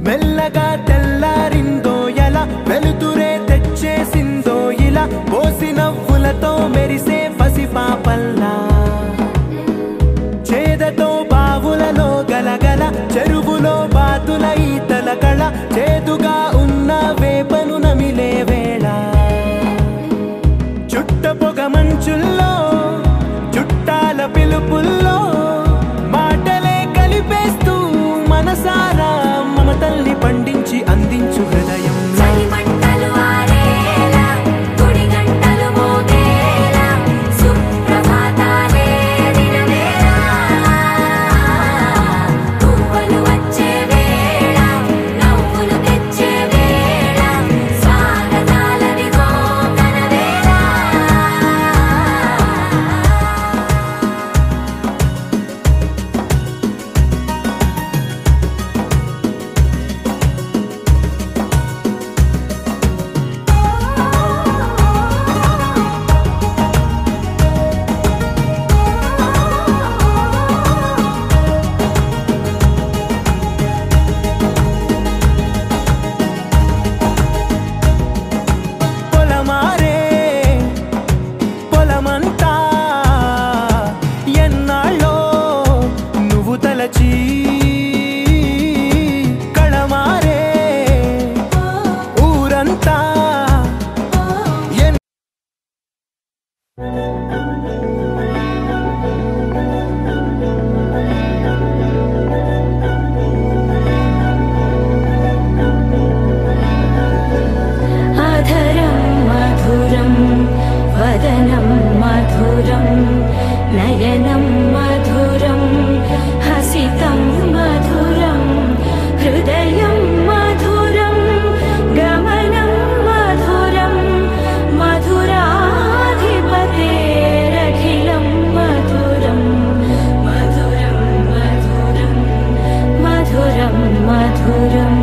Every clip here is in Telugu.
మెల్లగా తెల్లారిందో ఎలా వెలుతురే తెచ్చేసిందో ఇలా పోసి నవ్వులతో మెరిసే పసిపాపల్లా చేదతో బావులలో గలగల చెరువులో బాతుల ఈతల కళ చేదుగా ఉన్న వేపను నమిలే వేళ చుట్ట పొగ మంచుల్లో చుట్టాల పిలుపుల్లో మాటలే కలిపేస్తూ మనసారా మమతల్ని పండించి అందించు హృదయం కళమారే ఊరంతా అధరం మధురం వదనం మధురం నయనం మధురం హసితం మధురం హృదయం మధురం గమనం మధురం మధురాధిపతేరఖిలం మధురం మధురం మధురం మధురం మధురం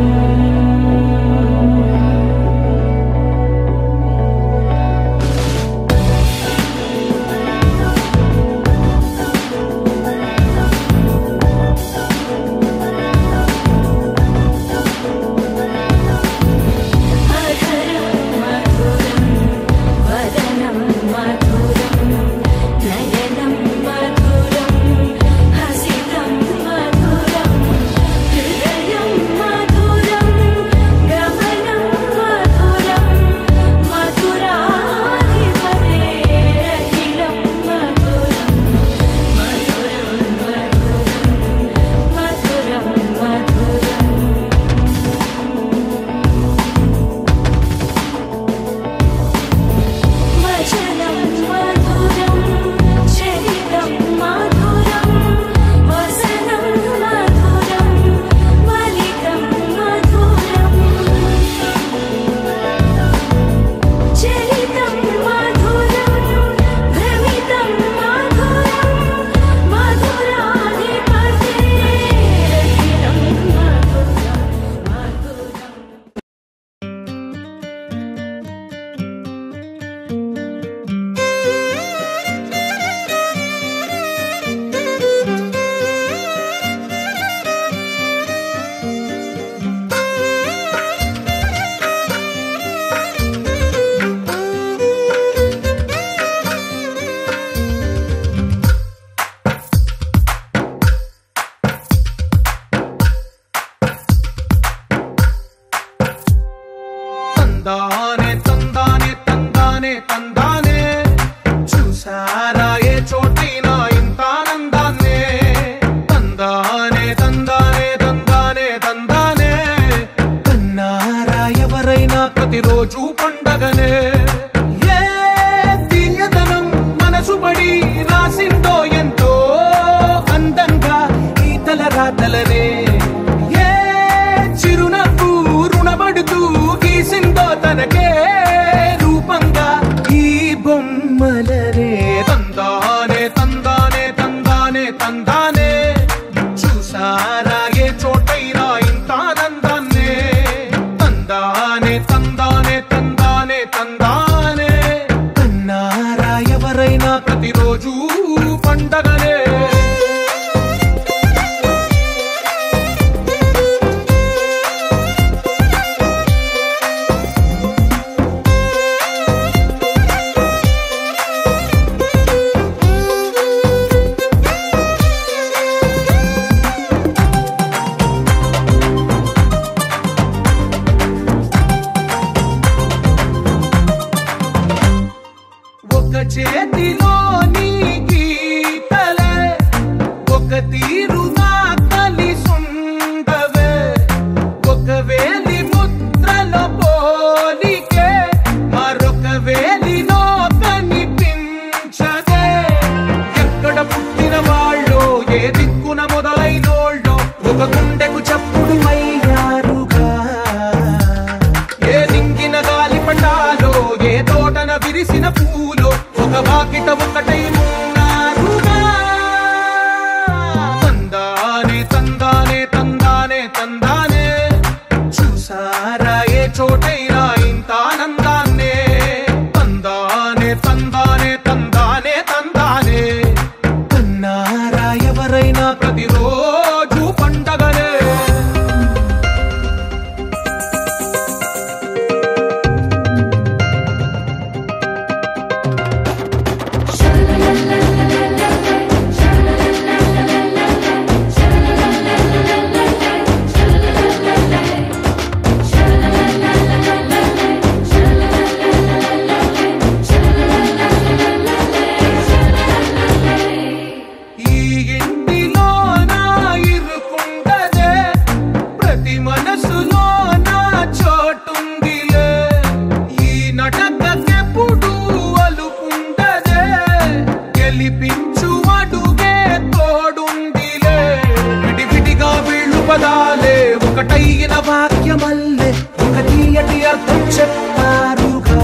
ఒకటైన వాక్యమల్లే ఒక తీయటి అర్థం చెప్పారుగా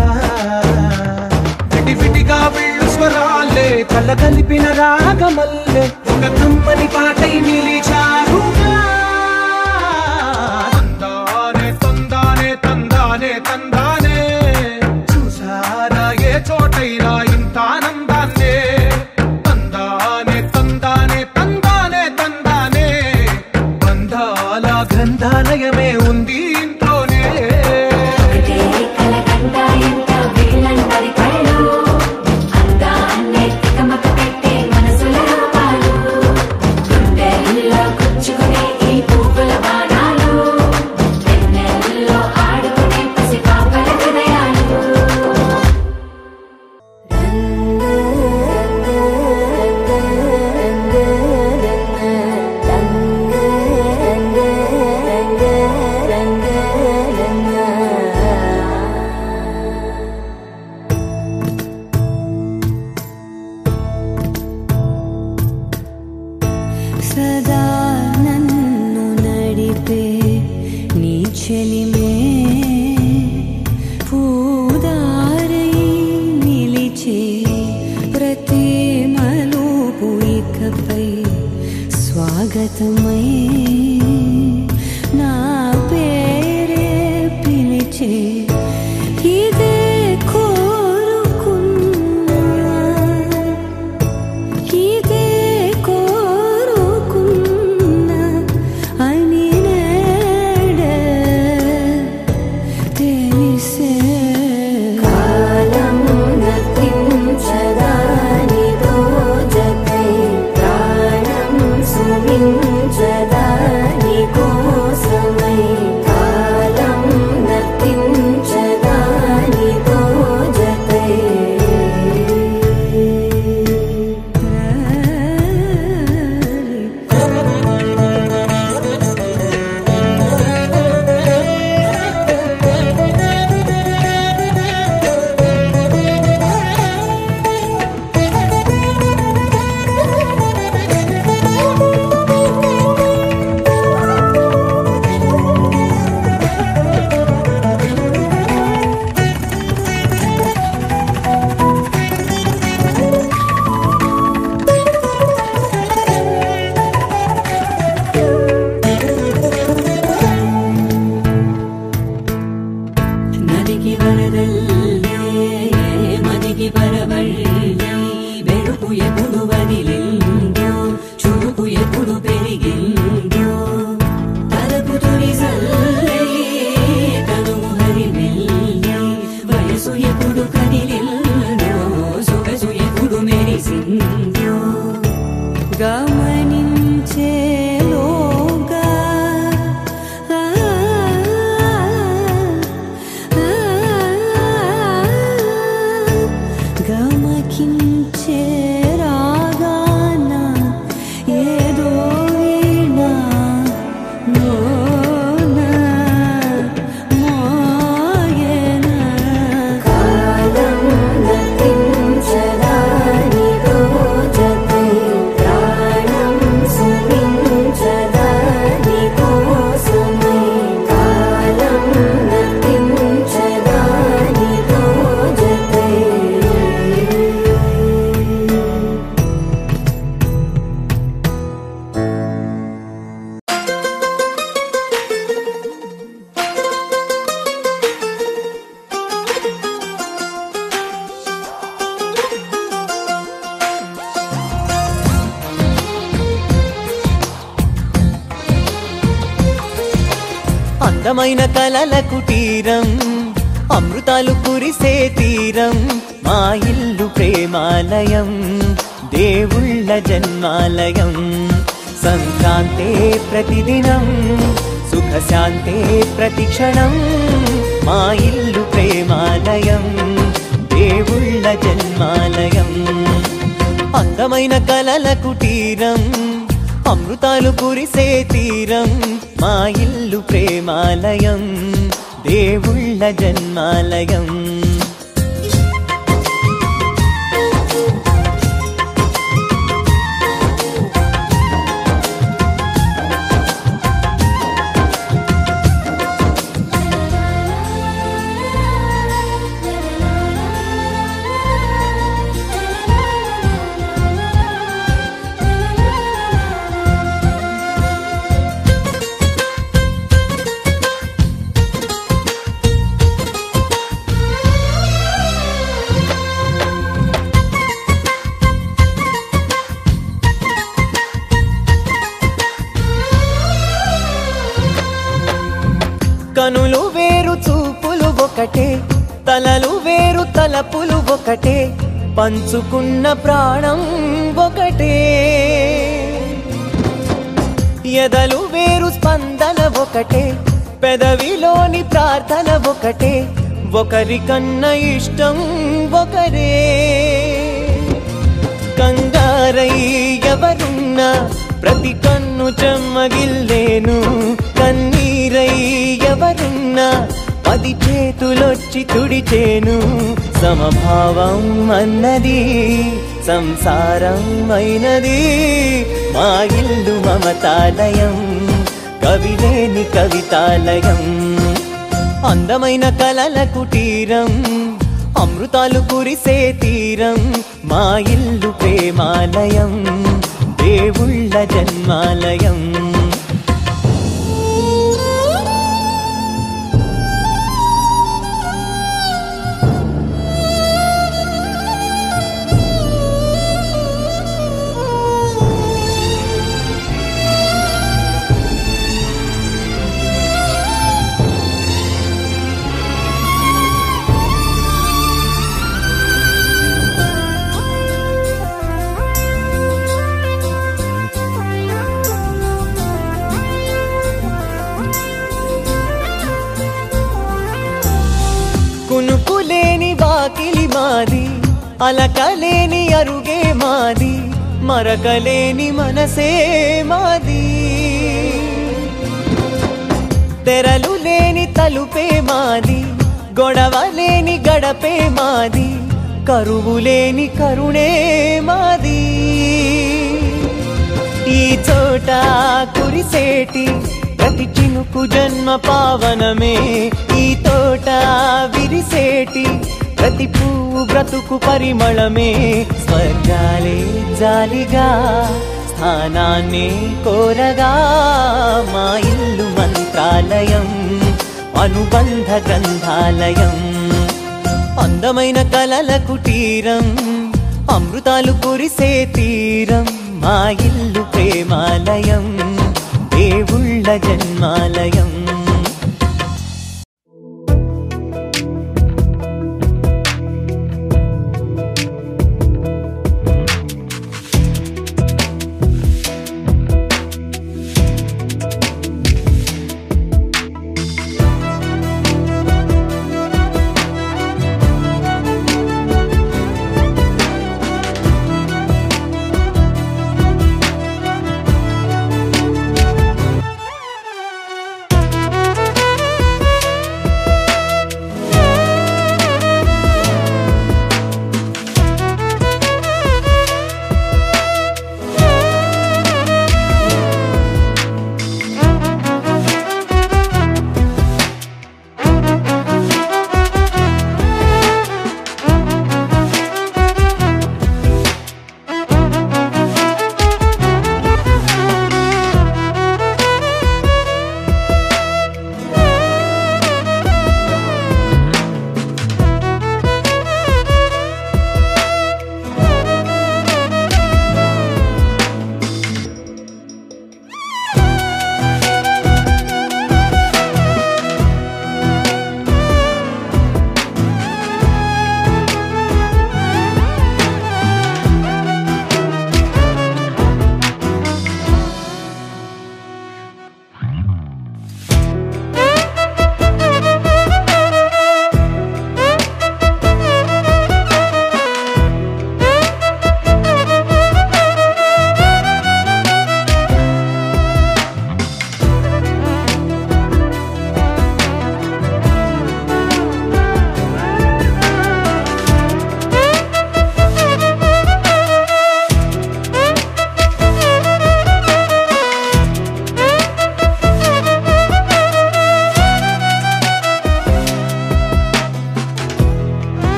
విడివిడిగా వెళ్ళు స్వరాలే కల కలిపిన రాగమల్లే ఒక కమ్మని పాటై నిలిచారుగా తందానే తందానే తందానే తందానే చూసారా ఏ చోటైనా ఇంత ఆనందాన్నే తందానే తందానే తందానే తందానే బంధాల గ్రంథాలయమే ఉంది ఇంట్లోనే సదా నన్ను నడిపే నీ చెలిమే పూదారై నిలిచే ప్రతి మలుపు ఇకపై స్వాగతమై నా పేరే పిలిచే ఇదే కోరుకున్నా ఇదే కోరుకున్నా అని నేడే తెలిసే కాలం నతించదానిదో జతై ప్రాణం సుమించదాని కోసమై కాలం నతించదానిదో జతై నదికి వరదల్లే మదికి పరవళ్ళే వెడుపు ఎప్పుడు వదిలిందో చురుకు ఎప్పుడు పెరిగిందో తలపు తొలి సల్లే కనుము హరిమెల్లే వయసు ఎప్పుడు కదిలిందో సొగసు ఎప్పుడు మెరిసిందో గమనించేలోగా గమకించే రాగాన ఏదో వీణా మోనా మోయేనా కాలం నతించదానిదో జతై ప్రాణం సుమించదాని కోసమై కాలం నతించదానిదో జతై అందమైన కలల కుటీరం అమృతాలు కురిసే తీరం మా ఇల్లు ప్రేమాలయం దేవుళ్ళ జన్మాలయం సంక్రాంతే ప్రతిదినం సుఖశాంతే ప్రతిక్షణం మా ఇల్లు ప్రేమాలయం దేవుళ్ళ జన్మాలయం అందమైన కలల కుటీరం అమృతాలు కురిసే తీరం మా ఇల్లు ప్రేమాలయం దేవుళ్ళ జన్మాలయం కనులు వేరు చూపులు ఒకటే, తలలు వేరు తలపులు ఒకటే, పంచుకున్న ప్రాణం ఒకటే. ఎదలు వేరు స్పందన ఒకటే, పెదవిలోని ప్రార్థన ఒకటే, ఒకరికన్నా ఇష్టం ఒకరే. కంగారై ఎవరున్నా ప్రతి కన్ను చెమ్మగిల్లేను, కన్నీరై ఎవరున్నా 10 చేతులొచ్చి తుడిచేను. సమభావం అన్నది సంసారం అయినది, మా ఇల్లు మమతాలయం, కవిలేని కవితాలయం. అందమైన కలల కుటీరం, అమృతాలు కురిసే తీరం, మా ఇల్లు ప్రేమాలయం, దేవుళ్ళ జన్మాలయం. కునుకులేని వాకిలి మాది, అలకలేని అరుగే మాది, మరకలేని మనసే మాది. తెరలు లేని తలుపే మాది, గొడవలేని గడపే మాది, కరువులేని కరుణే మాది. ఈ చోట కురిసేటి ప్రతి చినుకు జన్మ పావనమే, ఈ తోట విరిసేటి ప్రతి పువ్వు బ్రతుకు పరిమళమే. స్వర్గాలే జాలిగా స్థానాన్ని కోరగా, మా ఇల్లు మంత్రాలయం, అనుబంధ గ్రంథాలయం. అందమైన కలల కుటీరం, అమృతాలు కురిసే తీరం, మా ఇల్లు ప్రేమాలయం, దేవుళ్ళ జన్మాలయం.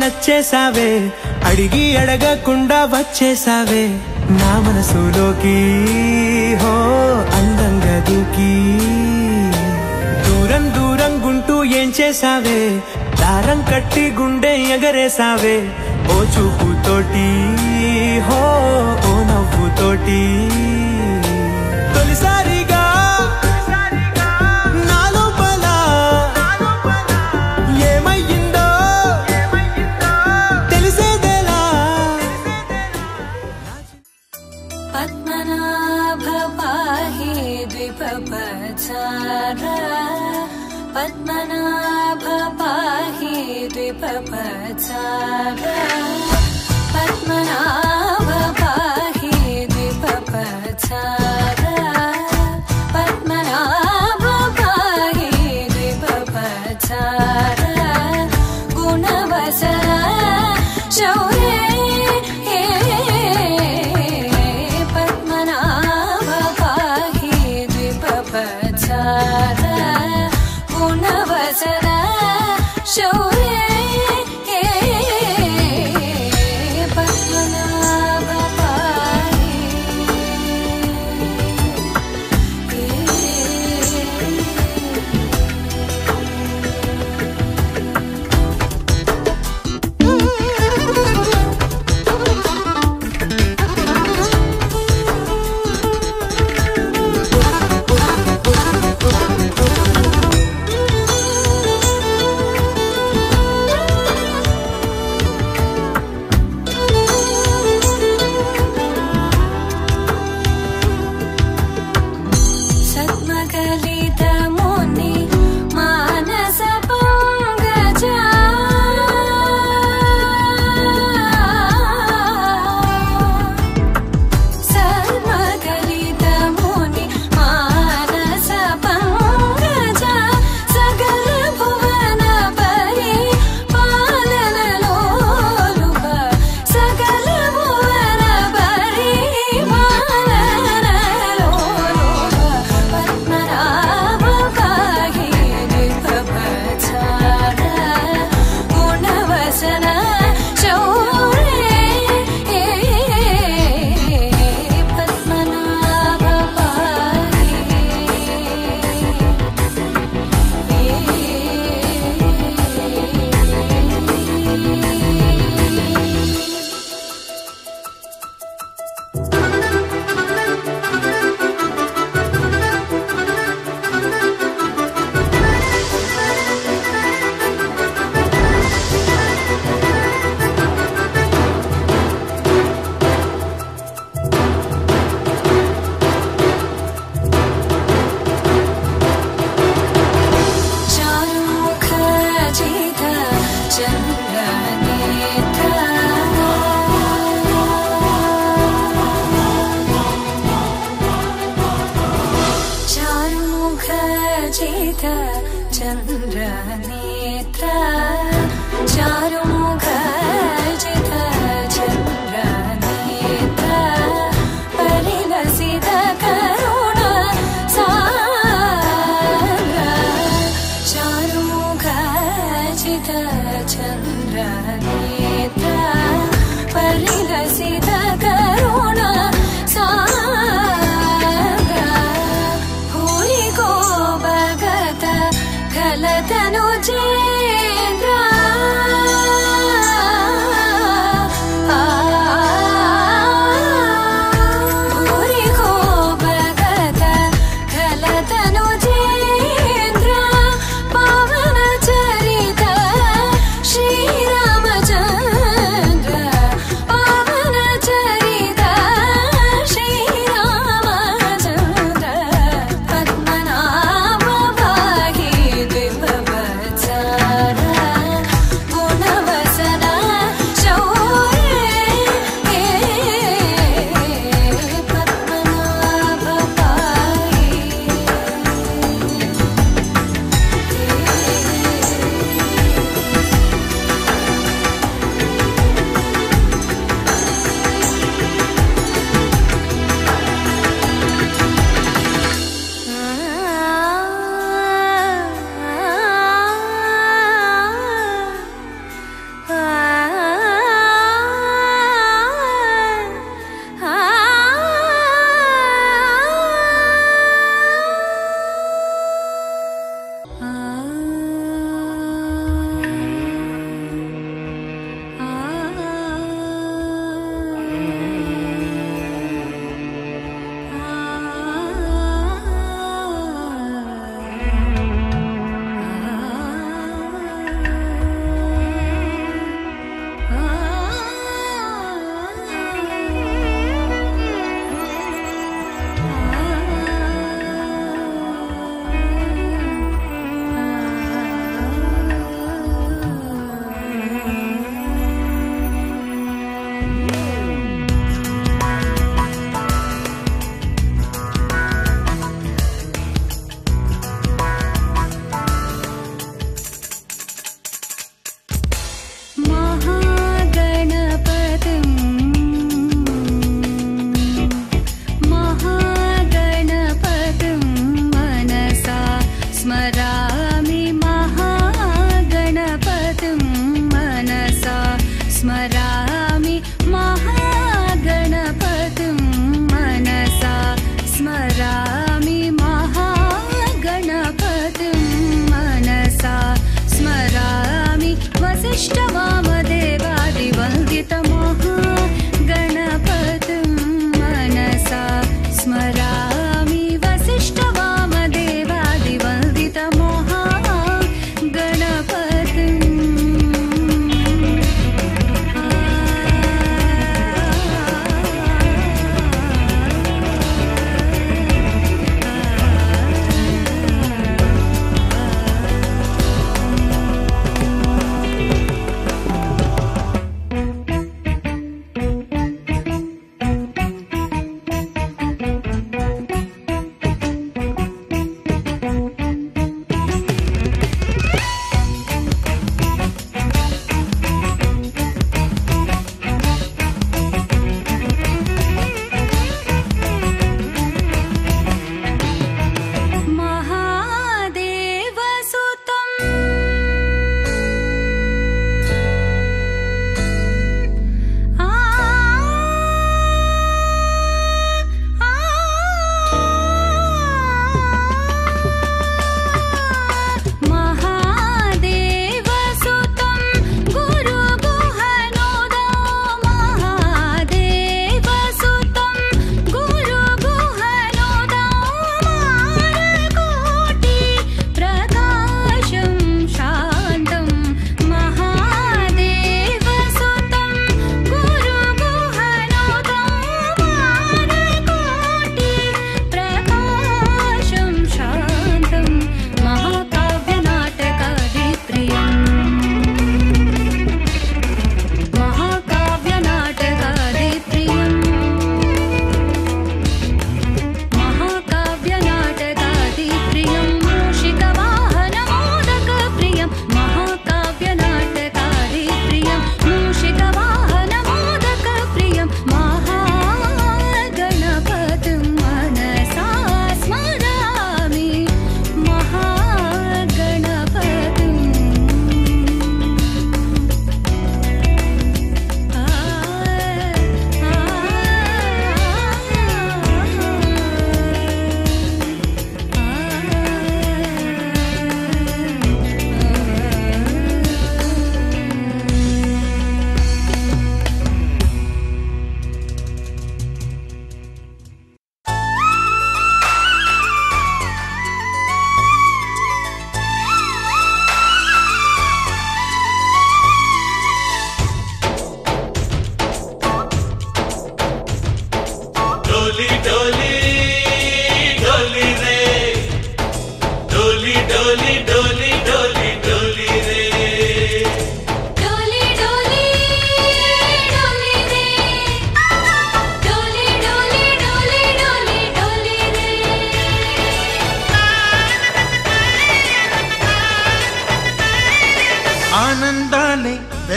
నచ్చేసావే అడిగి అడగకుండా వచ్చేసావే నా మనసులోకి హో అందంగా దూకి దూరం దూరం గుంటూ ఏం చేసావే దారం కట్టి గుండె ఎగరేసావే ఓ చూపుతోటి హో ఓ నవ్వుతోటి తొలిసారిగా నా లోపల ఏమయ్యిందో తెలిసేదేలా పద్మనాభ పాహి ద్విపపచార పద్మనాభ పాహి ద్విపపచార పద్మనాభ పాహి ద్విపపచార పద్మనాభ పాహి ద్విపపచార గుణవసర శౌర్యే పద్మనాభ పాహి ద్విపపచార గుణవసర శౌర్యే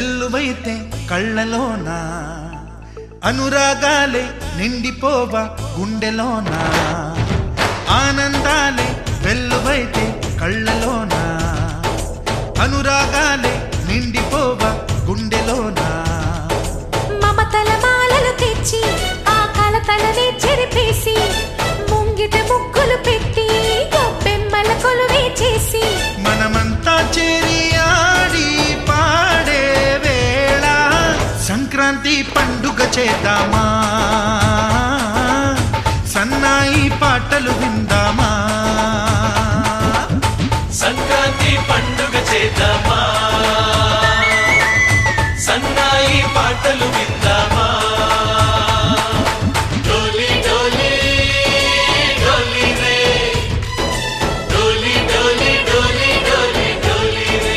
వెల్లువైతే కళ్ళలోన అనురాగాలే నిండిపోవా గుండెలోన ఆనందాలే వెల్లువైతే కళ్ళలోన అనురాగాలే నిండిపోవా గుండెలోన మమతల మాలలు తెచ్చి ఆ కలతలనే చెరిపేసి ముంగిట ముగ్గులు పెట్టి గొప్పెమ్మల కొలువే చేసి మనమంతా చేరి ఆడి పాడే వేళ సంక్రాంతి పండుగ చేద్దామా సన్నాయి పాటలు విందామా సంక్రాంతి పండుగ చేద్దామా సన్నాయి పాటలు విందామా డోలి డోలి డోలి రే డోలి డోలి డోలి డోలి డోలి రే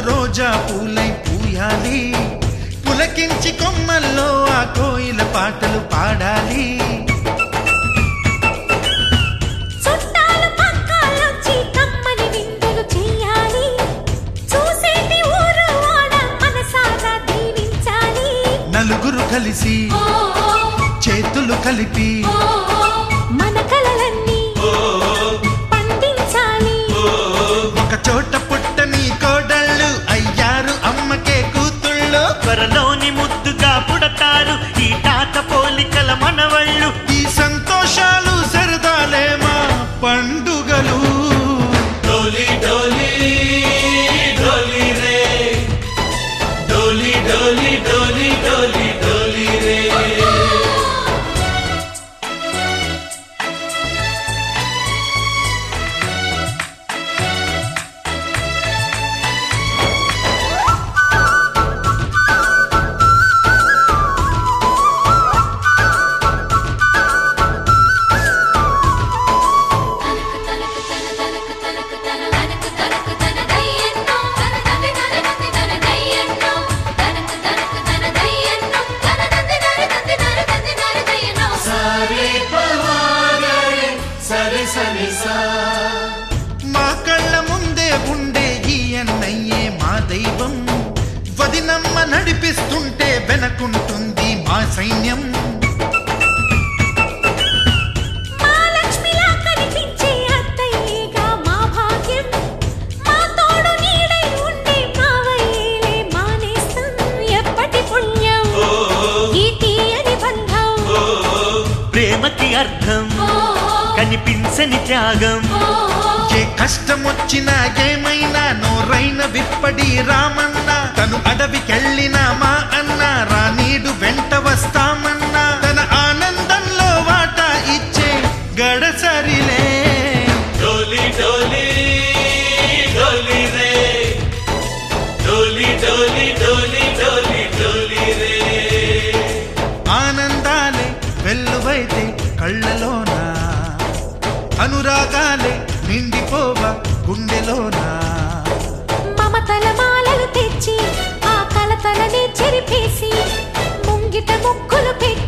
రోజా పూలై పూయాలి పులకించి కొమ్మల్లో ఆ కోయిల పాటలు పాడాలి చుట్టాలు పక్కాలొచ్చి కమ్మని విందులు చేయాలి చూసేటి ఊరు వాడ మనసారా దీవించాలి నలుగురు కలిసి చేతులు కలిపి మన కలలన్నీ పండించాలి ఒక చోట పుట్టని కోడళ్ళు అయ్యారు అమ్మకే కూతుళ్ళు త్వరలోని ముద్దుగా పుడతారు ఈ తాత పోలికల మనవళ్ళు ఈ సంతోషాలు సరదాలే మా పండుగలు డోలి డోలి డోలి రే డోలి డోలి డోలి డోలి డోలి రే మా కళ్ళ ముందే ఉండే ఈ అన్నయ్యే మా దైవం వదినమ్మ నడిపిస్తుంటే వెనకుంటుంది మా సైన్యం మా లక్ష్మిలా కనిపించే అత్తయ్యేగా మా భాగ్యం మా తోడు నీడై ఉండే మావయ్యేలే మానేస్తాం ఎప్పటి పుణ్యం ఈ తీయని బంధం ప్రేమకి అర్థం కనిపించని త్యాగం ఏ కష్టం వచ్చినా ఏమైనా నోరైన విప్పడి రామన్న తను అడవికెళ్ళినా మా అన్న రానీడు వెంట వస్తామన్నా తన ఆనందంలో వాటా ఇచ్చే గడసరిలే డోలి డోలి డోలి రే డోలి డోలి డోలి డోలి డోలి రే ఆనందాలే వెల్లువైతే కళ్ళలోన అనురాగాలే నిండిపోవా గుండెలోన మమతల మాలలు తెచ్చి ఆ కలతలనే చెరిపేసి ముంగిట ముగ్గులు పెట్టి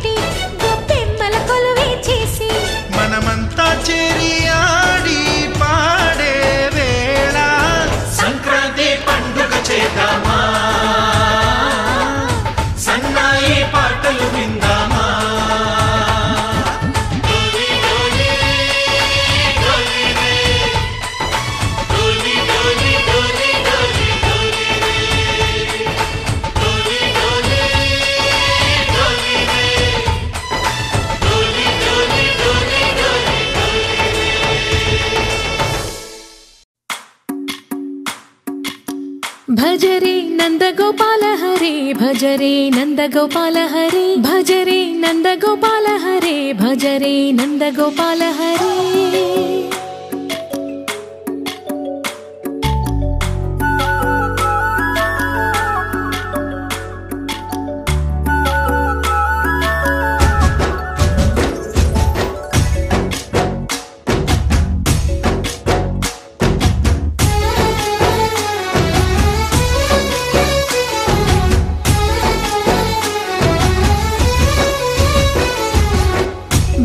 భజరే నందగోపాల హరే భజరే నందగోపాల హరే భజరే నందగోపాల హరే భజరే నందగోపాల హరే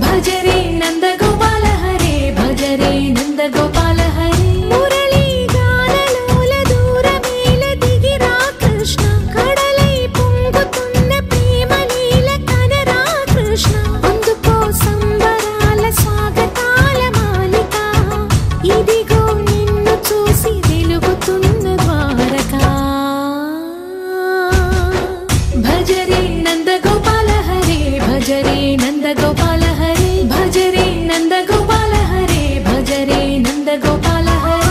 భజరే నందగోపాల హరే భజరే నందగోపాల హరే మురళీ గానలోల దూరమేల దిగిరా కృష్ణ కడలై పొంగుతున్న ప్రేమ లీల కనరా కృష్ణ అందుకో సంబరాల స్వాగతాల మాలిక ఇదిగో నిన్ను చూసి వెలుగుతున్న ద్వారకా భజరే నందగోపాల హరే భజరే నందగోపాల హరే భజరే నందగోపాల హరే భజరే నందగోపాల హరే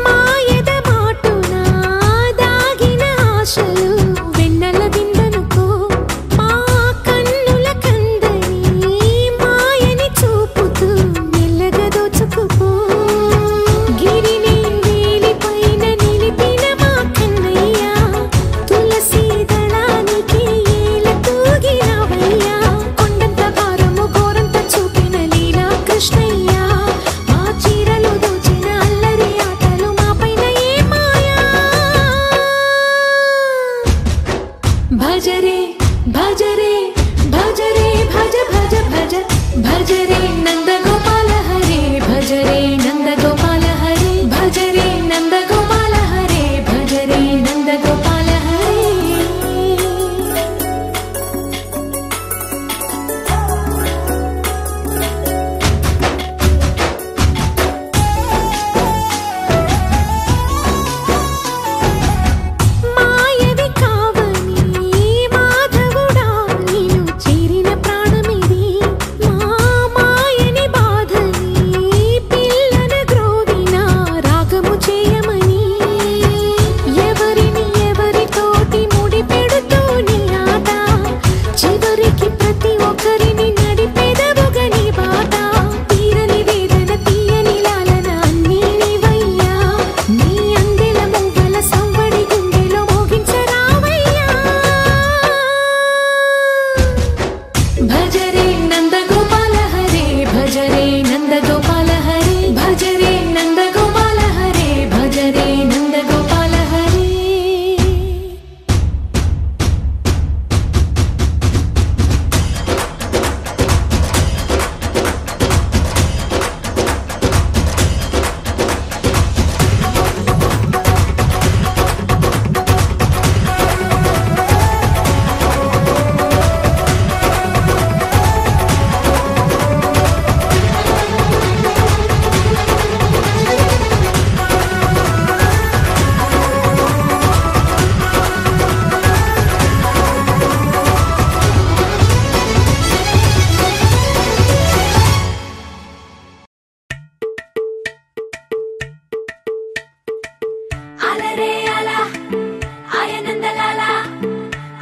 మాయద మాటున దాగిన ఆశలు వెన్నెల విందనుకో మా కన్నుల కందని మాయని చూపుతూ మెల్లగా దోచుకుపో గిరిని వేలిపైన నిలిపిన మా కన్నయ్య తులసి దళానికి ఏల తూగినవయ్యా కొండంత భారము గోరంత చూపిన లీలా కృష్ణయ్య మా చీరలు దోచిన అల్లరి ఆటలు మా పైన ఏ మాయా భజరే భజరే భజరే భజ భజ భజ భజరే నందగోపాల హరే భజరే నందగోపాల హరే భజరే నందగోపాల హరే భజరే నందగోపాల హరే మాయవి కావని మాధవుడా నీను చేరిన ప్రాణమిది మా మాయని బాధని పిల్లన గ్రోవిన రాగము చేయమని ఎవరిని ఎవరితోటి ముడి పెడుతూని ఆట చివరికి ప్రతి ఒక్కరిని నడిపెదవుగా నీ బాట తీరని వేదన తీయని లాలన అన్నీ నీవయ్యా నీ అందెల మూగల సంవడి గుండెలో మోగించరావయ్యా భజరే నందగోపాల హరే భజరే నందగోపాల హరే భజరే నందగోపాల హరే భజరే నందగోపాల హరే అలరే అలా ఆయనందలాల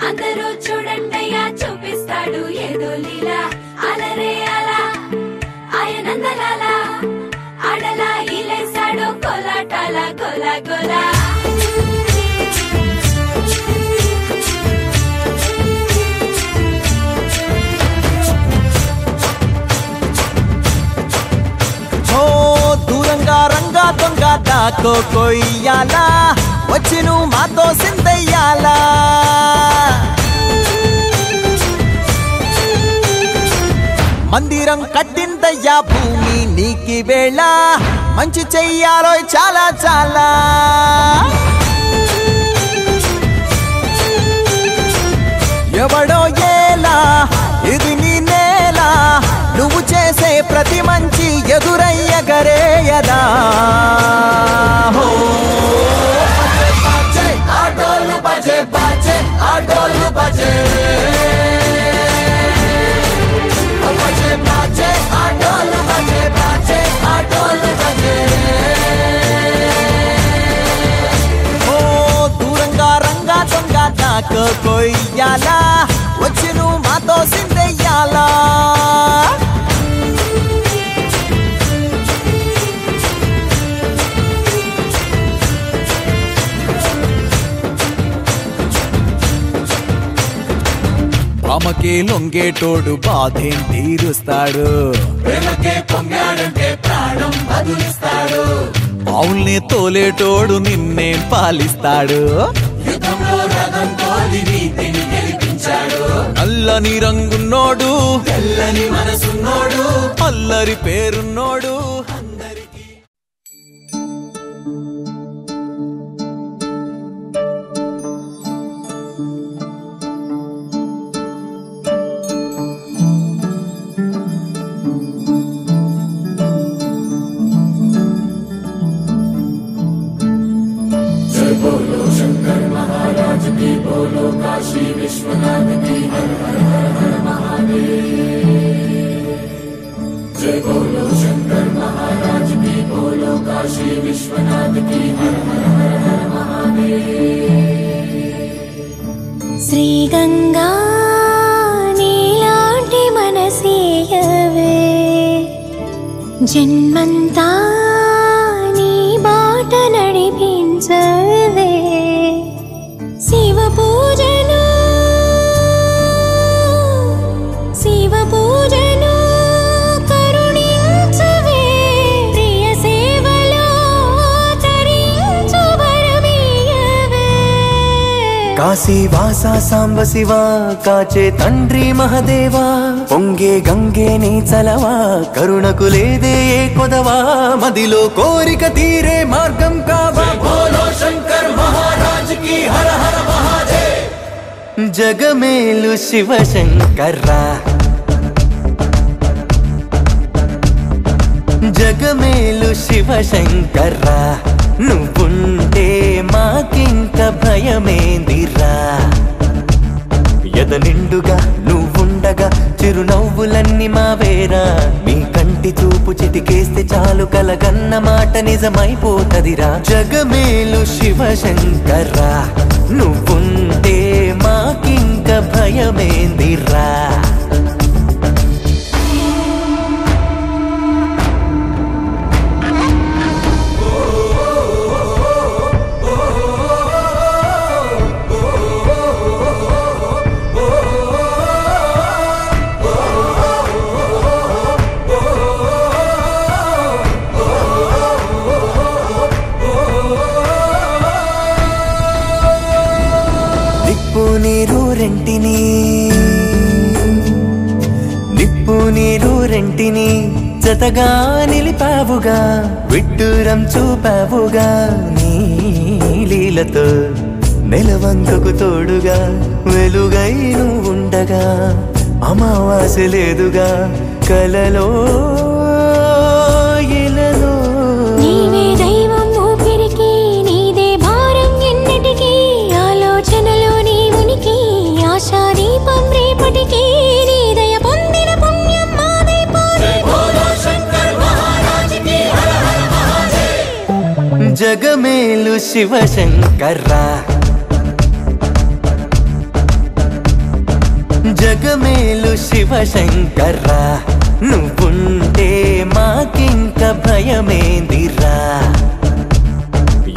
అందరూ చూడండయ్యా చూపిస్తాడు ఏదో లీలా అలరే అలా ఆయనందలాల ఆడలా ఇలేసాడు కోలాటాల గోలా గోలా ఓ దూరంగా రంగా దొంగ దాకో కొయ్యాలా వచ్చి నువ్వు మాతో సిందయ్యాలా మందిరం కట్టిందయ్యా భూమి నీకి వేళ మంచి చెయ్యాలో చాలా చాలా ఎవడో ఏలా ఇది నీ నేలా నువ్వు చేసే ప్రతి మంచి ఎదురయ్యగరేయదా ప్రేమకే లొంగేటోడు బాధేం తీరుస్తాడు, ప్రేమకే పొంగాడంటే ప్రాణం బదులిస్తాడు. ఆవుల్ని తోలేటోడు నిన్నేం పాలిస్తాడు, యుద్ధంలో రథం తోలి నీతిని గెలిపించాడు. నల్లని రంగున్నోడు తెల్లని మనసున్నోడు అల్లరి పేరున్నోడు. बोलो शंकर महाराज की, बोलो काशी विश्वनाथ की, हर हर हर हर महादेव। जय बोलो शंकर महाराज की, बोलो काशी विश्वनाथ की, हर हर हर हर महादेव। श्री गंगा नीलांटी मनसीयवे, जन्मंता नी बाट नडिपिंचवे, शिव पूजनु करुणिंचवे, प्रिय सेवलो तरिंचु वरमीयवे। కాశీ వాసా సాంబ శివ కాచే తండ్రి మహదేవా, పొంగే గంగే నీ చలవా, కరుణకు లేదే ఏ కొదవా, మదిలో కోరిక తీరే మార్గం కావా. बोलो शंकर महाराज की, हर हर महादेव। జగమేలు శివ శంకర్రా, జగమేలు శివ శంకర్రా, నువ్వుంటే మాకింక భయమేందిరా. ఎద నిండుగా నువ్వుండగా చిరునవ్వులన్నీ మావేరా, మీ కంటి చూపు చిటికేస్తే చాలు కలగన్న మాట నిజమైపోతదిరా. జగమేలు శివ శంకర్రా, నువ్వుంటే మాకింక భయమేందిరా. నిప్పు నీరు రెంటిని జతగా నిలిపావుగా, విడ్డూరం చూపావుగా, నీ లీలతో నెలవంకకు తోడుగా, వెలుగై నువ్వుండగా అమావాస్య లేదుగా, కలలో ఇలలో నీవే దైవం ఊపిరికి, నీదే భారం ఎన్నటికీ, ఆలోచనలో నీ ఉనికి, ఆశా దీపం రేపటికి, నీ దయ పొందిన పుణ్యం మాదే పోరే. बोलो शंकर महाराज की, हर हर महादेव। జగమేలు శివ శంకర్రా, జగమేలు శివ శంకర్రా, నువ్వుంటే మాకింక భయమేందిరా.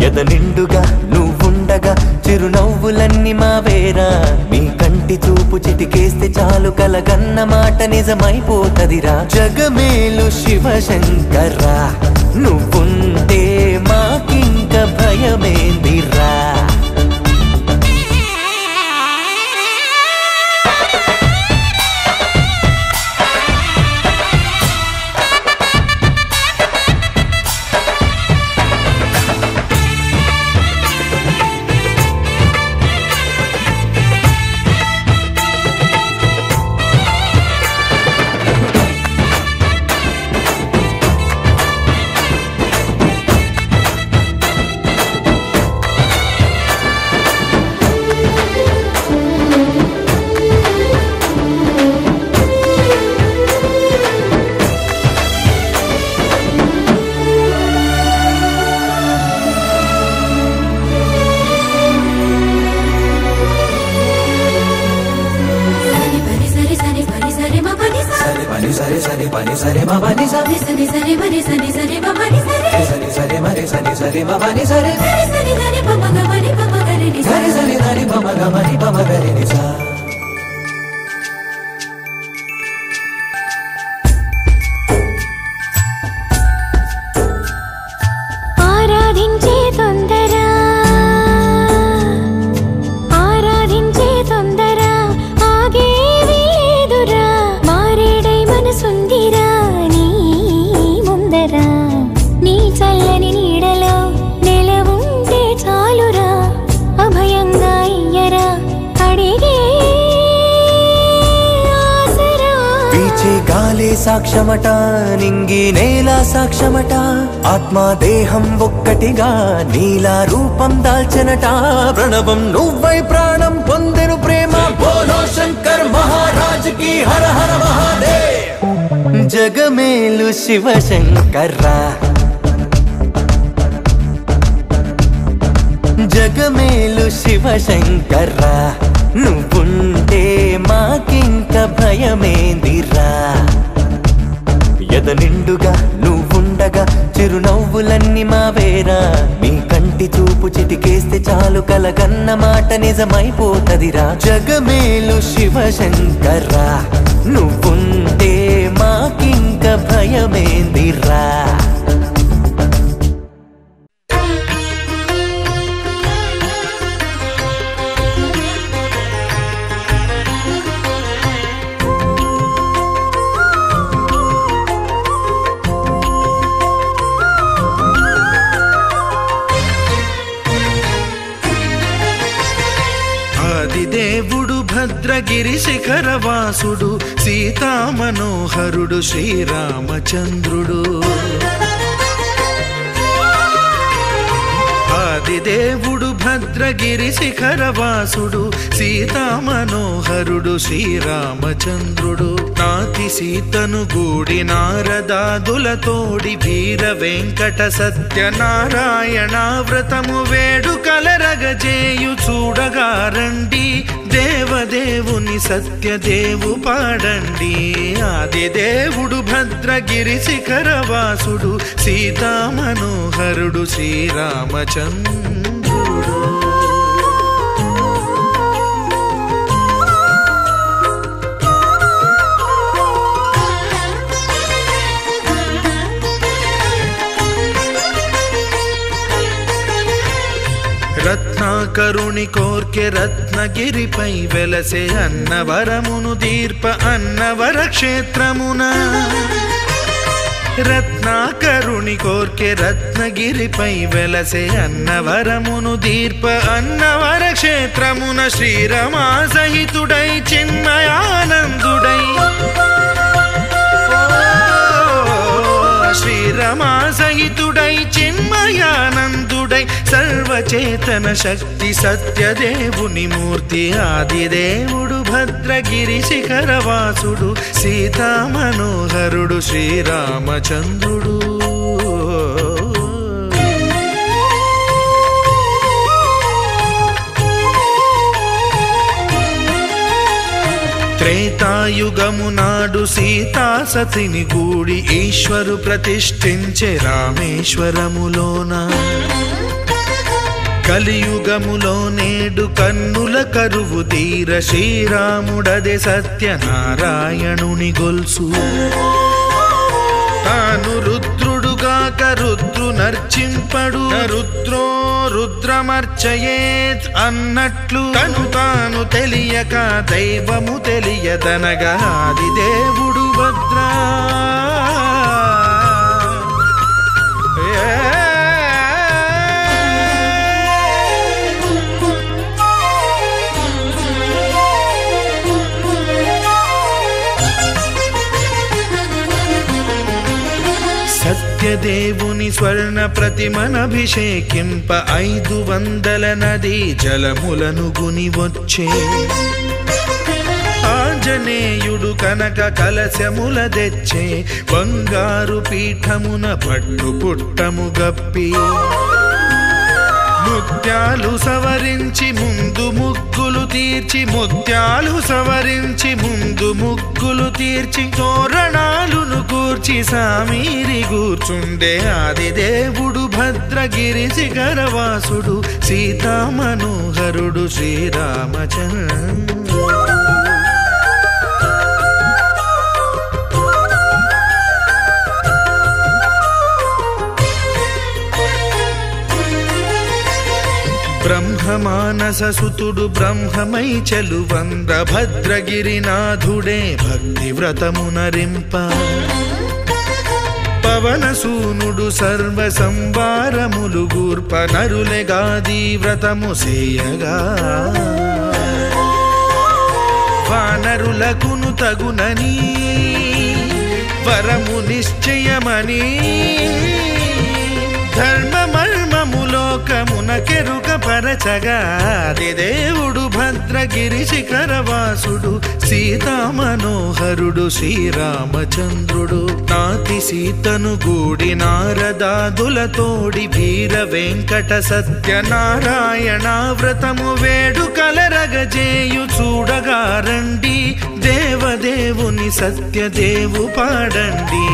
ఎద నిండుగా నువ్వుండగా చిరునవ్వులన్నీ మావేరా, మీ కంటి చూపు చిటికేస్తే చాలు కలగన్న మాట నిజమైపోతదిరా. జగమేలు శివ శంకర్రా, నువ్వుంటే మాకింక భయమేందిరా. పీల్చే గాలే సాక్ష్యమట, నింగి నేల సాక్ష్యమట, ఆత్మ దేహం ఒక్కటిగా నీలా రూపం దాల్చనట. ప్రణవం నువ్వై ప్రాణం పొందెను ప్రేమ, బోలో శంకర్ మహారాజ్ కి హర హర మహాదేవ్. జగమేలు శివ శంకర్రా, జగమేలు శివ శంకర్రా, నువ్వుంటే మాకింక భయమేందిరా. ఎద నిండుగా నువ్వుండగా చిరునవ్వులన్నీ మావేరా. నీ కంటి చూపు చిటికేస్తే చాలు కలగన్న మాట నిజమైపోతదిరా. జగమేలు శివ శంకర్రా, నువ్వుంటే మాకింక భయమేందిరా. దేవుడు భద్రగిరి శిఖరవాసుడు, సీతా మనోహరుడు శ్రీరామచంద్రుడు. ఆదిదేవుడు భద్రగిరి శిఖరవాసుడు, సీతా మనోహరుడు శ్రీరామచంద్రుడు. నాతి సీతను గూడి నారదాదులతోడి వీర వెంకట సత్యనారాయణ వ్రతము వేడుకలరగజేయు చూడగారండి. దేవదేవుని సత్యదేవు పాడండి. ఆదిదేవుడు భద్రగిరి శిఖరవాసుడు, సీతా మనోహరుడు శ్రీరామచంద్రుడు. రత్నాకరుని కోర్కె రత్నగిరిపై వెలసే అన్నవరమును దీర్ప అన్నవర క్షేత్రమున. రత్నాకరుని కోర్కె రత్నగిరిపై వెలసే అన్నవరమును దీర్ప అన్నవర క్షేత్రమున. శ్రీరమా సహితుడై చిన్మయానందుడై, శ్రీరమా సహితుడై చిన్మయానందుడై, సర్వచేతన శక్తి సత్యదేవుని మూర్తి. ఆదిదేవుడు భద్రగిరి శిఖరవాసుడు, సీతా మనోహరుడు శ్రీరామచంద్రుడు. త్రేతాయుగము నాడు సీతా సతిని గూడి ఈశ్వరు ప్రతిష్ఠించే రామేశ్వరములోన. కలియుగములో నేడు కన్నుల కరువు తీర శ్రీరాముడదే సత్యనారాయణుని గొల్సు. తాను రుద్రుడుగాక రుద్రు నర్చింపడు, రుద్రో రుద్రమర్చయేత్ అన్నట్లు తను తాను తెలియక దైవము తెలియదనగా ఆదిదేవుడు భద్రా. సత్యదేవుని స్వర్ణ ప్రతిమనభిషేకింప 500 నదీ జలములను గుని వచ్చే. ఆంజనేయుడు కనక కలశముల తెచ్చే, బంగారు పీఠమున పట్టు పుట్టము గప్పి. ముత్యాలు సవరించి ముందు ముగ్గులు తీర్చి, ముత్యాలు సవరించి ముందు ముగ్గులు తీర్చి, తోరణాలును కూర్చి సామీరి కూర్చుండే. ఆదిదేవుడు భద్రగిరి శిఖరవాసుడు, సీతా మనోహరుడు శ్రీరామచంద్రుడు. బ్రహ్మమానస సుతుడు బ్రహ్మమై చెలువంద, భద్రగిరినాథుడే భక్తి వ్రతమునరింప. పవనసూనుడు సర్వ సంవారములు గూర్ప, నరులెగాది వ్రతము సేయగా. వానరులకును తగునని వరము నిశ్చయమని ధర్మమర్మములోకమున కెరుక పరచగా దేవుడు భద్రగిరి శిఖరవాసుడు సీతామనోహరుడు శ్రీరామచంద్రుడు నాతి సీతను గూడి నారదాదులతోడి వీర వెంకట సత్యనారాయణ వ్రతము వేడుకలరగజేయు చూడగా రండి దేవదేవుని సత్యదేవు పాడండి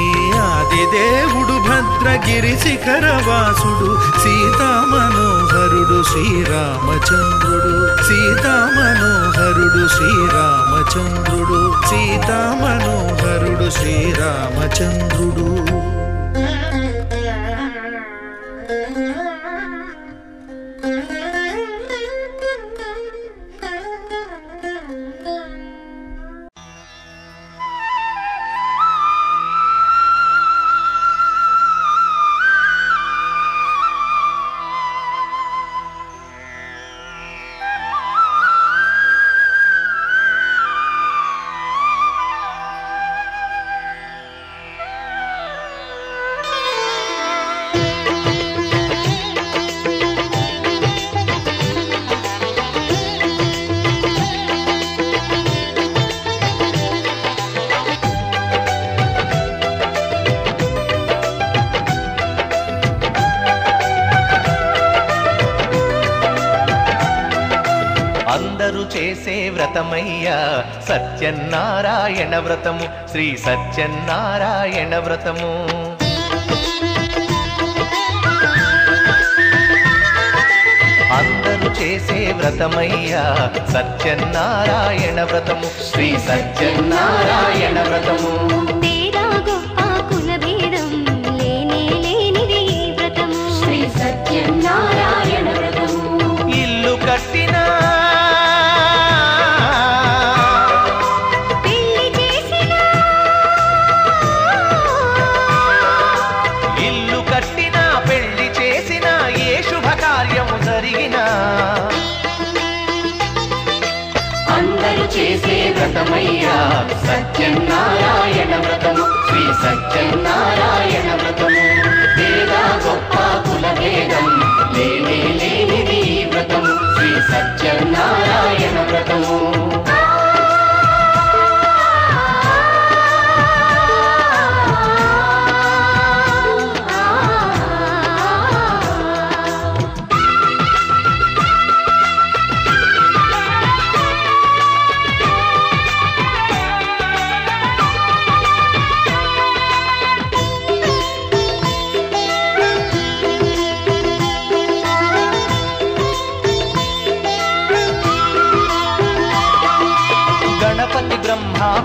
ఆదిదేవుడు భద్రగిరి శిఖరవాసుడు సీతామనోహరుడు శ్రీరామచంద్రుడు సీతామనోహరుడు శ్రీరామచంద్రుడు సీతామనోహరుడు శ్రీరామచంద్రుడు చేసే వ్రతమయ్యా సత్యనారాయణ వ్రతము శ్రీ సత్యనారాయణ వ్రతము అందరూ చేసే వ్రతమయ్యా సత్యనారాయణ వ్రతము శ్రీ సత్యనారాయణ వ్రతము సత్యనారాయణ వ్రతము ఇల్లు కట్టినా చేసే వ్రతమయ్యా సత్యనారాయణ వ్రతము శ్రీ సత్యనారాయణ వ్రతము వేద గొప్ప కుల వేదం లేనిది ఈ వ్రతము శ్రీ సత్యనారాయణ వ్రతము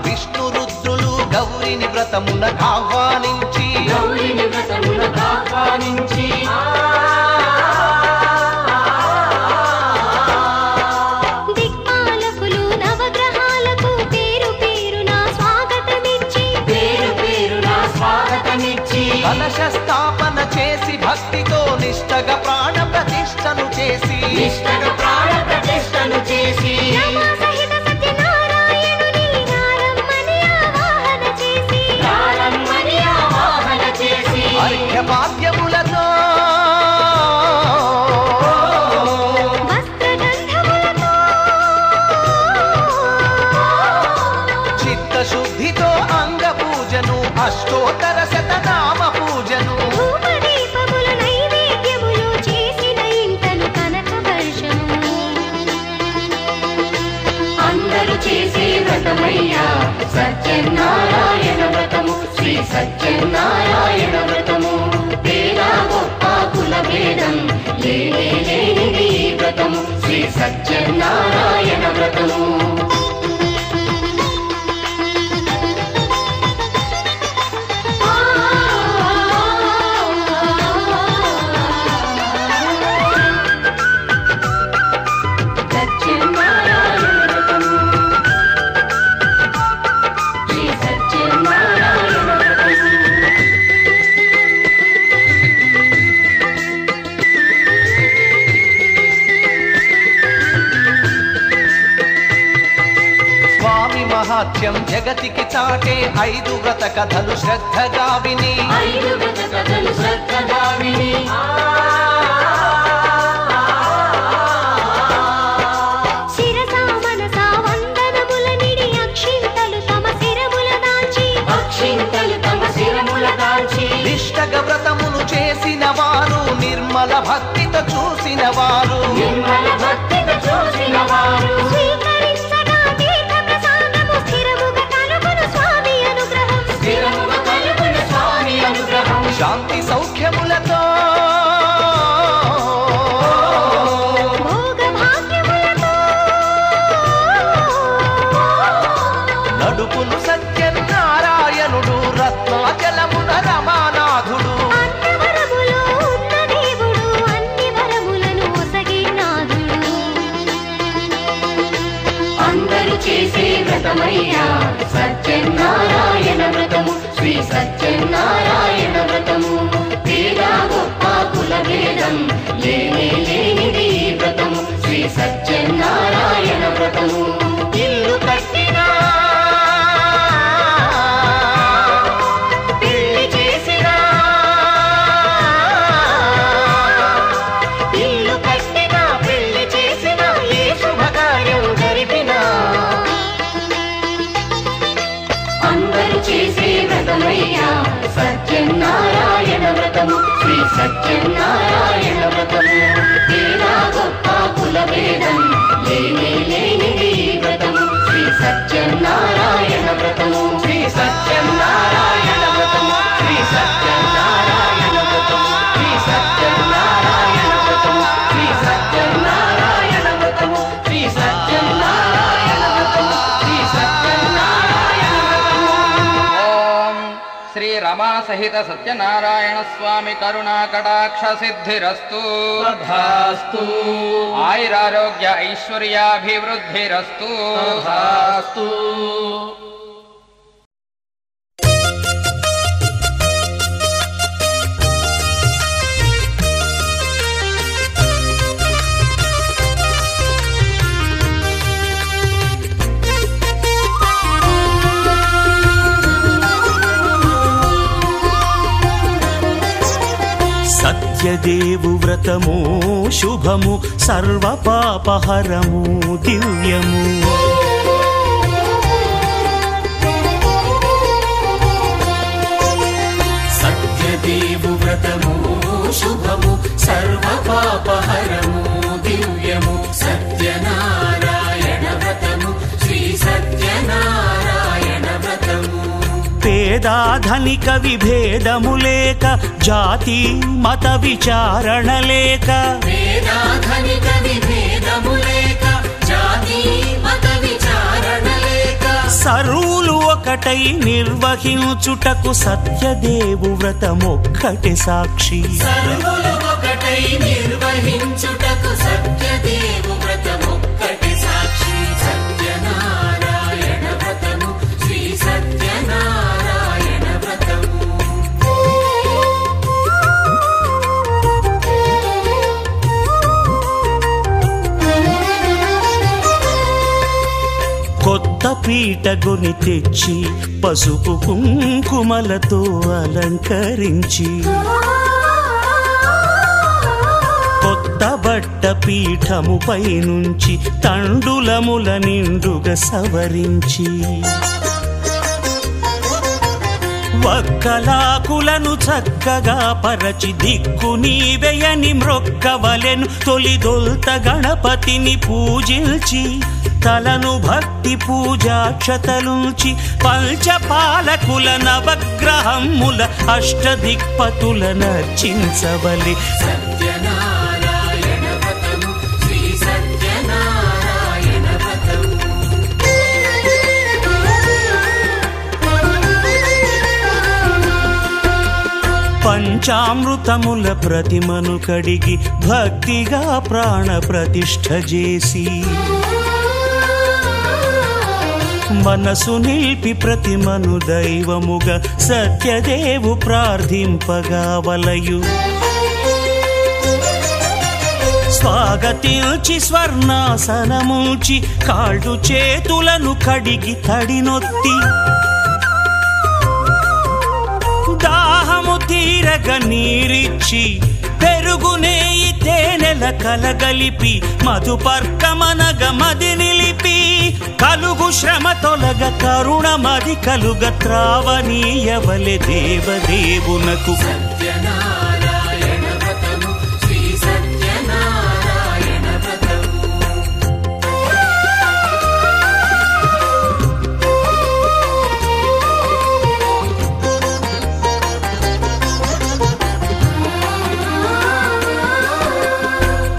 విష్ణు రుద్రులు గౌరిని వ్రతమునకు ఆహ్వానించి దిక్పాలకులు నవగ్రహాలకు పేరు పేరున స్వాగతమిచ్చి కలశ స్థాపన చేసి భక్తితో నిష్టగా ప్రాణ ప్రతిష్టను చేసి భాగ్యములతో చిత్తశుద్ధితో అంగ పూజను అష్టోత్తర శతనామ పూజను నైవేద్యములు చేసిన ఇంటను కనక వర్షము అందరూ చేసే వ్రతమయ్యా సత్యనారాయణ వ్రతము శ్రీ సత్యనారాయణ వ్రతము వేద గొప్ప కుల భేదం లేనిది ఈ వ్రతము శ్రీ సత్యనారాయణ వ్రతము మహాత్యం జగతికి చాటే 5 వ్రత కథలు శ్రద్ధగా విని నిష్టగ వ్రతమును చేసిన వారు నిర్మల భక్తితో చూసిన వారు శాంతి సౌఖ్యములతో నడుపును సత్యనారాయణుడు రత్నాచలమున రమానాథుడు అందరూ చేసే వ్రతమయ్యా సత్యనారాయణ వ్రతము శ్రీ సత్యనారాయణ వ్రతము వేద గొప్ప కుల వేదం లేనిది వ్రతము శ్రీ సత్యనారాయణ వ్రతము ఇల్లు కట్టినా పెళ్లి చేసినా ఇల్లు కట్టినా పెళ్లి చేసినా ఏ శుభకార్యం జరిపినా అందరూ చేసే వ్రతమయ్యా సత్యనారాయణ వ్రతము శ్రీ సత్యనారాయణ వ్రతము వేద గొప్ప కుల వేదం లేనిది వ్రతము శ్రీ సత్యనారాయణ వ్రతము శ్రీ సత్యనారాయణ వ్రతము శ్రీ సత్యనారాయణ వ్రతము శ్రీ సత్యనారాయణ వ్రతము శ్రీ సత్యనారాయణ వ్రతము శ్రీ సత్యనారాయణ వ్రతము శ్రీ సత్యనారాయణ వ్రతము ఓం శ్రీ రమా సహిత సత్యనారాయణ స్వామి కరుణా కటాక్ష సిద్ధిరస్తు తథాస్తు ఆయురారోగ్య ఐశ్వర్యాభివృద్ధిరస్తు తథాస్తు సత్యదేవు వ్రతము శుభము సర్వ పాపహరము దివ్యము సత్యదేవు వ్రతము శుభము సర్వ పాపహరము దివ్యము సత్యనారాయణ వ్రతము శ్రీ సత్యనారాయణ వ్రతము పేదాధనిక విభేదము లేక జాతి మత విచారణ లేక వేదాధనిక విభేదము లేక జాతి మత విచారణ లేక సర్వులు ఒకటై నిర్వహించుటకు సత్యదేవు వ్రతమొక్కటి సాక్షి సర్వులు ఒకటై నిర్వహించుటకు సత్యదేవు వ్రతమొక్కటి సాక్షి సత్యనారాయణ వ్రతము శ్రీ సత్యనారాయణ వ్రతము కొత్త పీటగుని తెచ్చి పసుపు కుంకుమలతో అలంకరించి కొత్త బట్ట పీఠముపై నుంచి తండులముల నిండుగా సవరించి వక్కలాకులను చక్కగా పరచి దిక్కు నీవెయని మ్రొక్కవలెను తొలిదొల్త గణపతిని పూజించి తలను భక్తి పూజాక్షతలుంచి పంచపాలకుల నవగ్రహముల అష్టదిక్పతుల నర్చించవలి సత్యనారాయణ వ్రతము శ్రీ సత్యనారాయణ వ్రతము పంచామృతముల ప్రతిమను కడిగి భక్తిగా ప్రాణ ప్రతిష్ఠ చేసి మనసు నిలిపి ప్రతిమను దైవముగా సత్యదేవు ప్రార్థింపగా వలయు స్వాగతించి స్వర్ణాసనముంచి కాళ్ళు చేతులను కడిగి తడినొత్తి దాహము తీరగ నీరిచ్చి పెరుగునేయి తేనెల కలగలిపి మధుపర్కమనగ మది నిలిపి కలుగు శ్రమ తొలగ కరుణ మది కలుగ త్రావనీయవలె దేవదేవునకు సత్యనారాయణ వ్రతము శ్రీ సత్యనారాయణ వ్రతము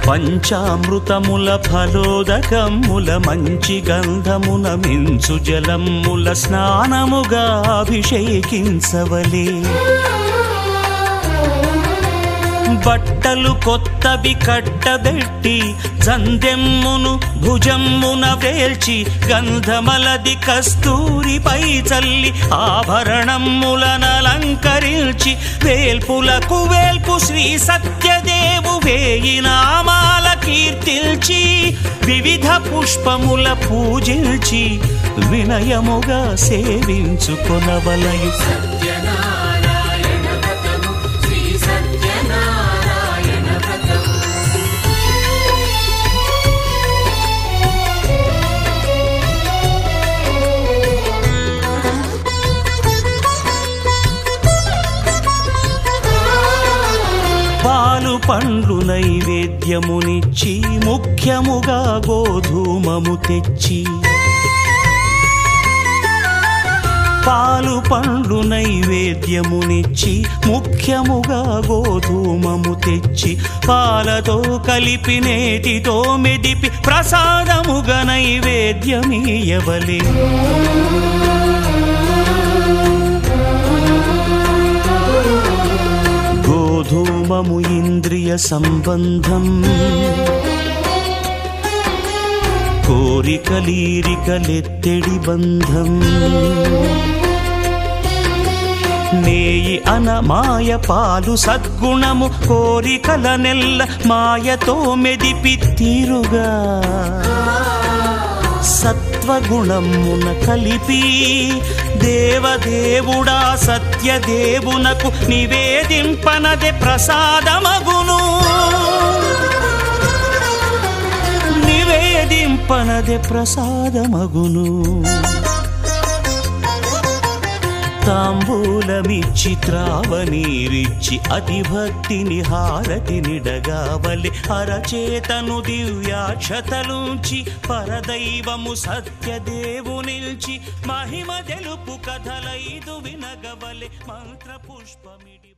పంచామృతముల ఫలోదకముల మంచి గంధమున మించు జలముల స్నానముగా అభిషేకించవలే బట్టలు కొత్తవి కట్టబెట్టి జందెమ్మును భుజమ్మున వేల్చి గంధమలది కస్తూరిపై చల్లి ఆభరణములనలంకరించి వేల్పులకు వేల్పు శ్రీ సత్యదేవు వేయి నామాల కీర్తిల్చి వివిధ పుష్పముల పూజించి వినయముగా సేవించుకొనవలయు సత్యనారాయణ వ్రతము శ్రీ సత్యనారాయణ వ్రతము పాలు పండ్లు నైవేద్యమునిచ్చి ముఖ్యముగా గోధూమము తెచ్చి పాలు పండ్లు నైవేద్యమునిచ్చి ముఖ్యముగా గోధూమము తెచ్చి పాలతో కలిపి నేతితో మెదిపి ప్రసాదముగా నైవేద్యమీయవలే గోధూమము ఇంద్రియ సంబంధం కోరికలీరికలెత్తెడి బంధం నేయి అనమాయ పాలు సద్గుణము కోరికల నెల్ల మాయతో మెదిపి తీరుగా సత్వగుణమున కలిపి దేవదేవుడా సత్యదేవునకు నివేదింపనదే ప్రసాదమగును నివేదింపనదే ప్రసాదమగును తాంబూలమిచ్చి త్రావనీరిచ్చి అతిభక్తిని హారతి నిడగావలి అరచేతను దివ్యాక్షతలుంచి పరదైవము సత్యదేవు నిల్చి మహిమ తెలుపు కథలైదు వినగవలి మంత్ర పుష్పమిడి